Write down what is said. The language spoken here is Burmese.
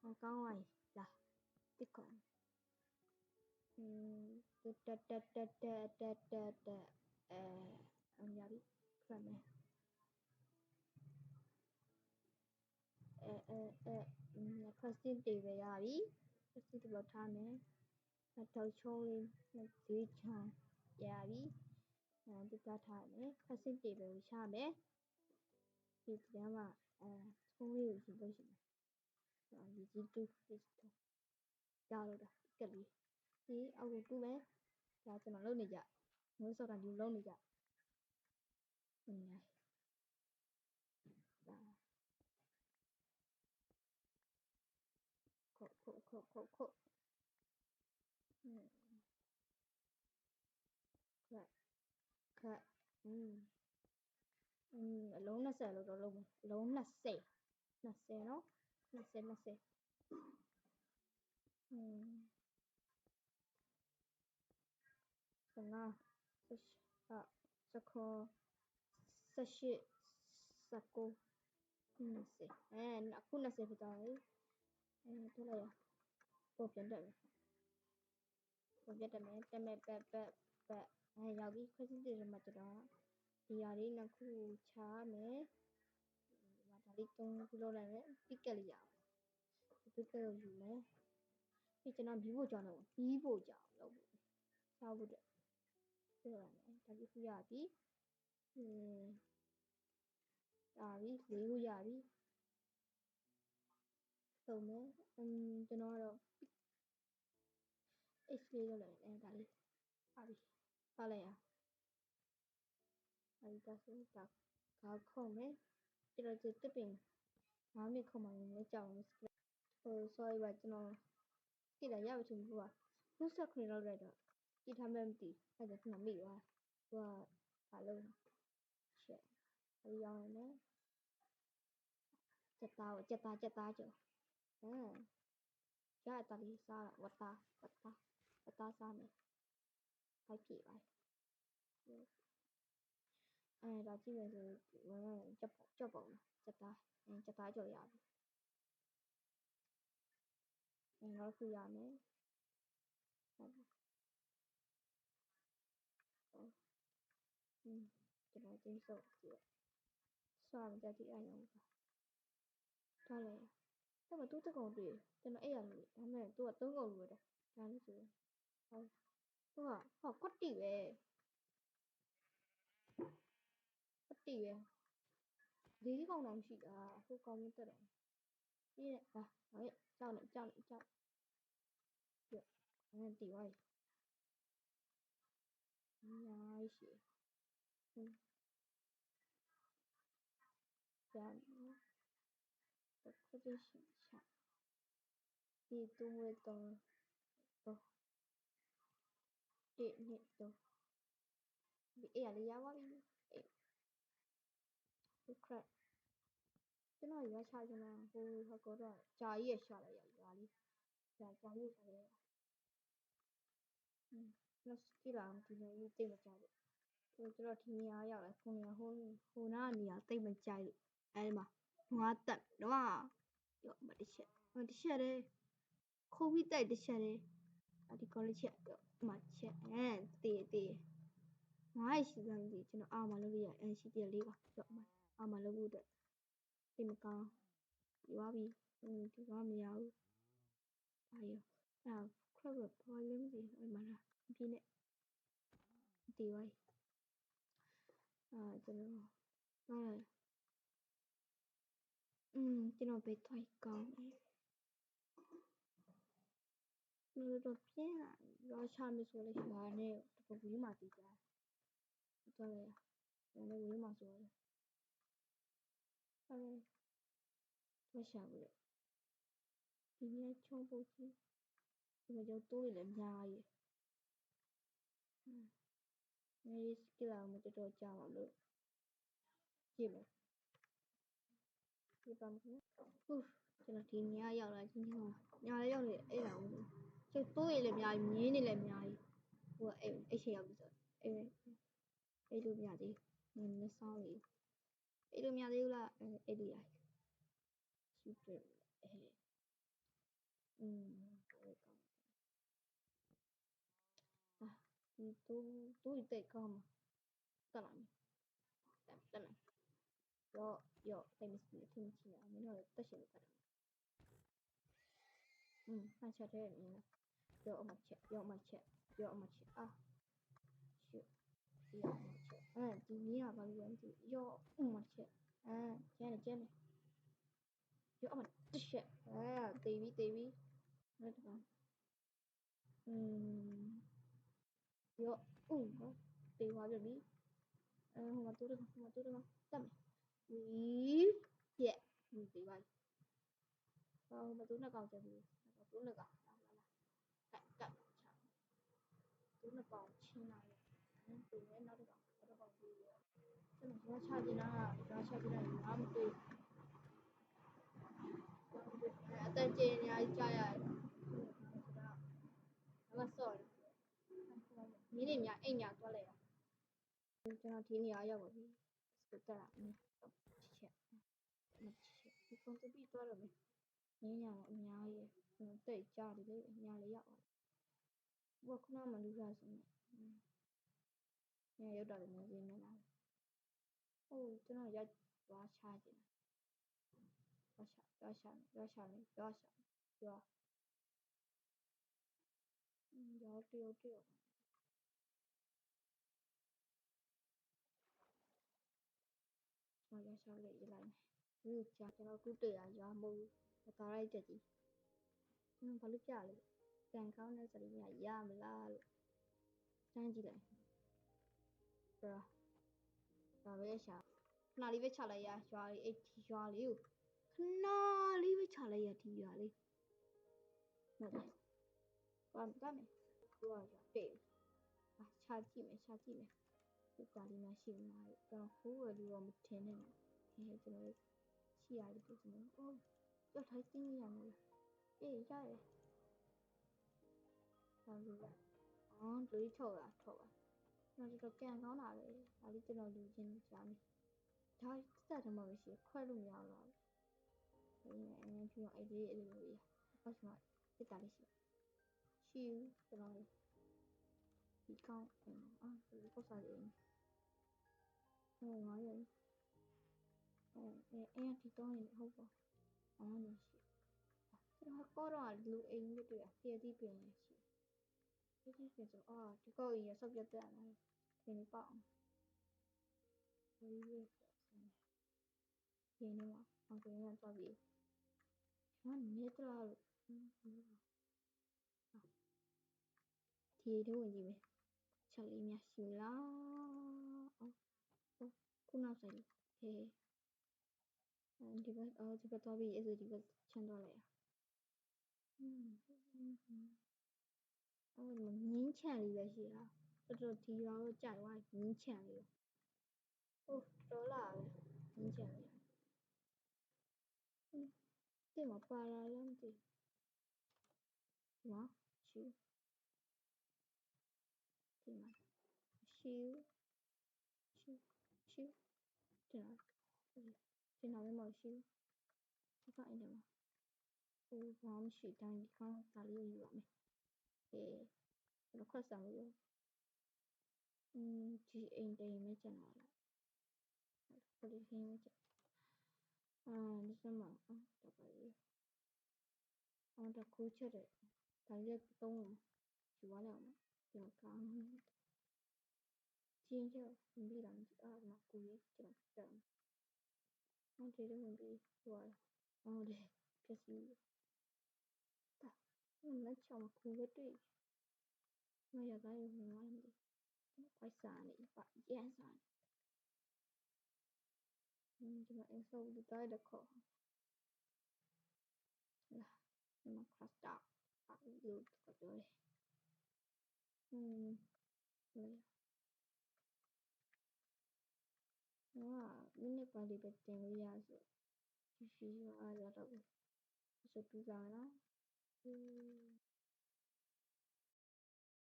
ကောင်းသွားပြီလာတစ်ခွန်အောင်ရပြီခရမယ်question တွေပဲရပြီ question တွေတော့ထားမယ်ထောက်ချုံးလေးဈေးချမ်းရပြီဒီကထားမယ် question တွေပဲရှာမယ်ဒီကျမ်းမှာချုံးလေးကိုယူလို့ရှိမယ်ဒီကြီးတူရလို့တာကက်လေးဒီအောက်ကိုတူးမယ်ဒါကျွန်တော်လုပ်နေကြမျိုးစောတာဒီလုပ်နေကြဒါခုတ်ခတ်အလုံး20လို့တော့လုပ်မယ်အလုံး20နော်20အခု20ဖြစ်သွားပြီတွေ့လိုက်ရပုံပြန်တက်မယ်တက်မယ်ရောက်ပြီခွင့်စစ်တွေမှာကျွန်တော်ဒီဟာလေးနှစ်ခုချားမယ်ဒါလေး3ခုလောက်လိုက်မယ်ပစ်ကက်လေးရအောင်ပစ်ကက်ကိုယူမယ်ပြီးကျွန်တော်ဘီးဖို့ကြောင်းတော့ဘီးဖို့ကြောင်းလုပ်ဖို့စားဖို့အတွက်ပြောရမယ်ဒါပြီးခုရပြီဒါပြီး4ခုရပြီသုံးမယ်ကျွန်တော်ကတော့ H လေးလုပ်လိုက်တယ်ဒါလေးပါပြီပါလိုက်ရအဲဒီဒါဆိုဒါခေါက်ခုံမယ်ကျွန်တော်တစ်ပင်9မိနစ်ခုံမှလည်းကြောက်အောင်sorry ပါကျွန်တော်ကြည့်လိုက်ရပါချင်ဘူးက29လောက်လိုက်တော့ကြည့်ထားမှမသိအဲ့ဒါကျွန်တော်မိသွားသူကဘာလို့ချက်အဲဒီရောင်းနေချက်သားကြော်ရတာလေးစားဝတ်သားစားမယ်ဖိုက်ပြေပါဒါကြည့်မယ်ဆိုကြောက်ပုံချက်သားကြော်ရပြီနောက်ခုရမယ်ကျွန်တော်ချင်းစုပ်ကြည့်ဆွာမကြည့်အဲ့ရောထားလေဒါမှသူတကောင်တွေ့ကျွန်တော်အဲ့ရလို့ဒါမဲ့သူက3ကောင်လို့ပဲဒါလို့ဆိုဟုတ်သူကဟောကွတ်တီပဲ4ကောင်တော့မရှိတာဟိုကောင်မတက်တော့ဒီဟာဟဲ့ကြောက်တီဝိုင်းညာရှိပြန်ခုတရှိချဒီတူဝဲတော့ဒီနှစ်တော့ဒီအဲ့ရလေးရပါပြီအဲ့ခရက်ကျွန်တော်ရွာချချင်တာဟိုကတော့ဂျာကြီးရရှာလိုက်ရရွာလေးဂျာကြီးရှာလိုက်ရလက်စကီလာဒီနေ့တိတ်မကြဘူးကျွန်တော်ဒီနေရာရောက်လာခုနေရာဟိုနာနေရာတိတ်မကြိုက်လို့အဲဒီမှာငါတက်တော့ရောမတစ်ချက်တည်းခိုးပြီးတိုက်တစ်ချက်တည်းဒီကောလေးချက်တော့မှချက်တေးငါရှိစမ်းစီကျွန်တော်အာမလုပ်ရရှိတယ်လေးပါကြောက်မှာအာမလုပ်ဖို့အတွက်ဒီမကောင်းရွာပြီးဒီကမရဘူးဘာရောခရက်ဘာလဲမသိဘူးမလားပြင်းနေဒီဝိုင်းကျွန်တော်ကျွန်တော်ပဲထိုက်ကောင်းတယ်တော့ပြင်းရွာချမယ်ဆိုလဲရွာနဲ့တပူကြီးမှတည်ကြတော့လေလည်းဝေးမှဆိုတယ်မရှာဘူးဒီနေ့ချုံးဖို့ကြီးဒီမှာကျတိုးရလည်းအများကြီးနေစကလာမတော်ကြာအောင်လို့ကြည့်မယ်ဒီပါမဟုတ်ကျွန်တော်ဒီညရောက်လာချင်းညာလည်းရောက်နေအဲ့ဒါဦးကျတိုးရလည်းအများကြီးမြင်းနေလည်းအများကြီးဟိုအဲ့ချိန်ရောက်ပြီဆိုအဲ့လိုများသေးမစောင်းလေးအဲ့လိုများသေးဘူးလားအဲ့ဒီရရှူတယ်都得高嘛，得了没？得了，要，得没事，听不清啊，没那个得行的。那吃这里呢，要么吃啊，去，要么吃，第二个问题要么吃，接着，要么吃，David，那这个，要对话这里，我读这个，怎么？对吧？我读那个这里，读那个，来，干，读那个亲来的，对，那这个，这种要插进来，他们对，再见人家呀，那个少，你那面人多嘞，这样听你要不比，是得了，切，你工资比多了没？你娘也，对家里的娘里要，我可能没留下什么，有道理没这么难，这样要多插进来。要下，要，丢，要下来一来，家cho nó cứ trừ do mù, tao đây trừ gì, nó phải lúc giờ rồi, càng khó nó sẽ nhà già mà la, trang gì đấy, rồi, bây giờ nào đi về trả lại ya, cho liu, nào đi về trả lại ya thì ya đi, nào đi, còn cái này, rồi để, trả chi mày, cái cái đi mà xin mà, tao không có đi vào một thế này, thì cho nó chi ai được cho nó, tôi thấy tin như này, ra rồi, rồi, lưỡi thổi à, nó chỉ có càng khó nào đấy, đi cho nó lưỡi trên chán, thôi, tất cả mọi người khoai luôn nhau rồi, em chưa ai đi rồi, có chuyện cái cái gì, chill, cho nó đi con, có sao vậy, nói vậy, em thì tôi này không có, nó gì, nó có rồi lưỡi em cái tuổi, kia đi biển này chị. Cái chỗ thì có ý sắp giật này thì nó bỏng thì nhưng mà không có nhận ra gì nó nhất là thì thứ gì vậy chả lý nhà xíu lá cũng nào sai thì thì bắt đầu bị rồi thì bắt chân đó lại mình nhìn chán đi gì à rồi thì nó chạy qua nhìn chán đi đó là nhìn chán đi thế mà ba la lắm thì mà chứ thì mà xíu thì nào mới mở xíu các bạn được mà không chỉ đang đi con ta lưu ý vậy thì nó khó sao rồi chỉ anh đây mới chẳng nói là có đi thêm mới chẳng đi xem mà tập ấy tập cú chơi đấy cái gì tung chỉ quá là thì nó càng chiên chứ mình đi làm mà cú ấy chẳng chẳng không thấy được mình đi rồi để cái gì nó chồng cú cái gì bây giờ cái mình nói làm gì phải xả này phải dễ xả nhưng mà em sâu đi tới được khó là nhưng mà cross dark luôn có rồi rồi nó những cái đi bên trên bây giờ rồi chỉ phi vào là đâu số tu ra đó